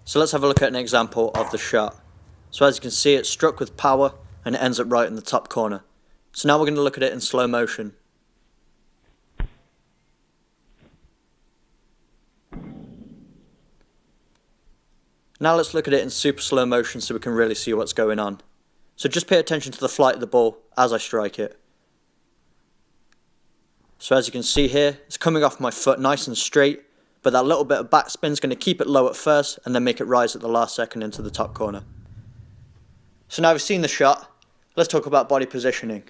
So let's have a look at an example of the shot. So as you can see, it's struck with power and it ends up right in the top corner. So now we're going to look at it in slow motion. Now let's look at it in super slow motion so we can really see what's going on. So just pay attention to the flight of the ball as I strike it. So as you can see here, it's coming off my foot nice and straight, but that little bit of backspin is going to keep it low at first and then make it rise at the last second into the top corner. So now we've seen the shot, let's talk about body positioning.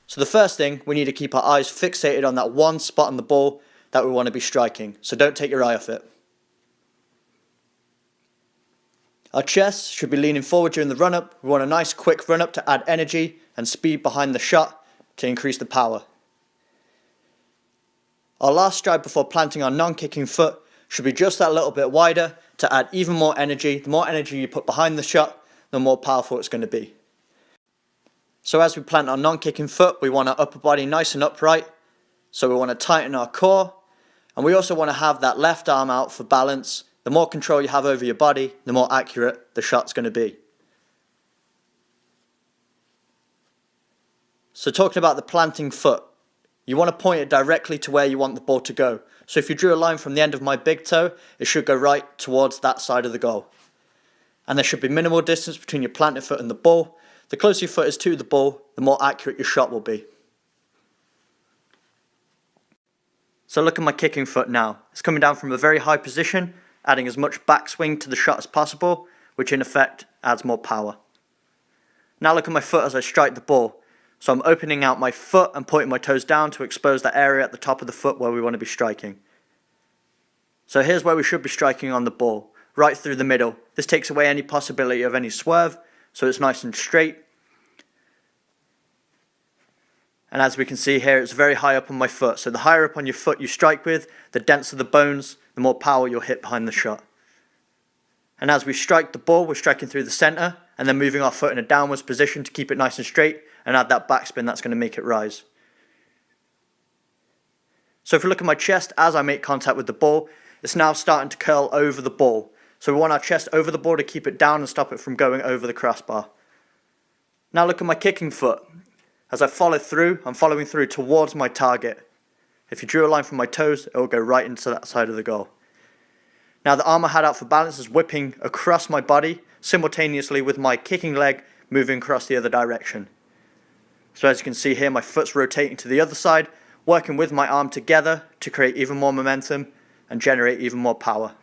So the first thing, we need to keep our eyes fixated on that one spot on the ball that we want to be striking, so don't take your eye off it. Our chest should be leaning forward during the run-up. We want a nice quick run-up to add energy and speed behind the shot to increase the power. Our last stride before planting our non-kicking foot should be just that little bit wider to add even more energy. The more energy you put behind the shot, the more powerful it's going to be. So as we plant our non-kicking foot, we want our upper body nice and upright. So we want to tighten our core. And we also want to have that left arm out for balance. The more control you have over your body, the more accurate the shot's going to be. So talking about the planting foot, you want to point it directly to where you want the ball to go. So if you drew a line from the end of my big toe, it should go right towards that side of the goal. And there should be minimal distance between your planted foot and the ball. The closer your foot is to the ball, the more accurate your shot will be. So look at my kicking foot now. It's coming down from a very high position, adding as much backswing to the shot as possible, which in effect adds more power. Now look at my foot as I strike the ball. So I'm opening out my foot and pointing my toes down to expose that area at the top of the foot where we want to be striking. So here's where we should be striking on the ball, right through the middle. This takes away any possibility of any swerve, so it's nice and straight. And as we can see here, it's very high up on my foot. So the higher up on your foot you strike with, the denser the bones, the more power you'll hit behind the shot. And as we strike the ball, we're striking through the center and then moving our foot in a downwards position to keep it nice and straight and add that backspin that's going to make it rise. So if we look at my chest as I make contact with the ball, it's now starting to curl over the ball. So we want our chest over the ball to keep it down and stop it from going over the crossbar. Now look at my kicking foot. As I follow through, I'm following through towards my target. If you drew a line from my toes, it will go right into that side of the goal. Now the arm I had out for balance is whipping across my body, simultaneously with my kicking leg moving across the other direction. So as you can see here, my foot's rotating to the other side, working with my arm together to create even more momentum and generate even more power.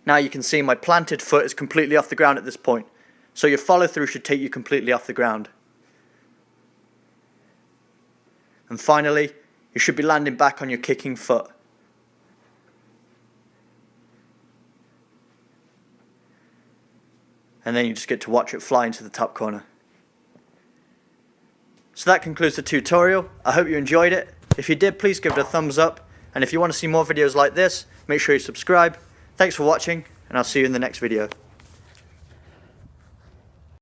Now you can see my planted foot is completely off the ground at this point. So your follow through should take you completely off the ground. And finally, you should be landing back on your kicking foot. And then you just get to watch it fly into the top corner. So that concludes the tutorial. I hope you enjoyed it. If you did, please give it a thumbs up. And if you want to see more videos like this, make sure you subscribe. Thanks for watching, and I'll see you in the next video.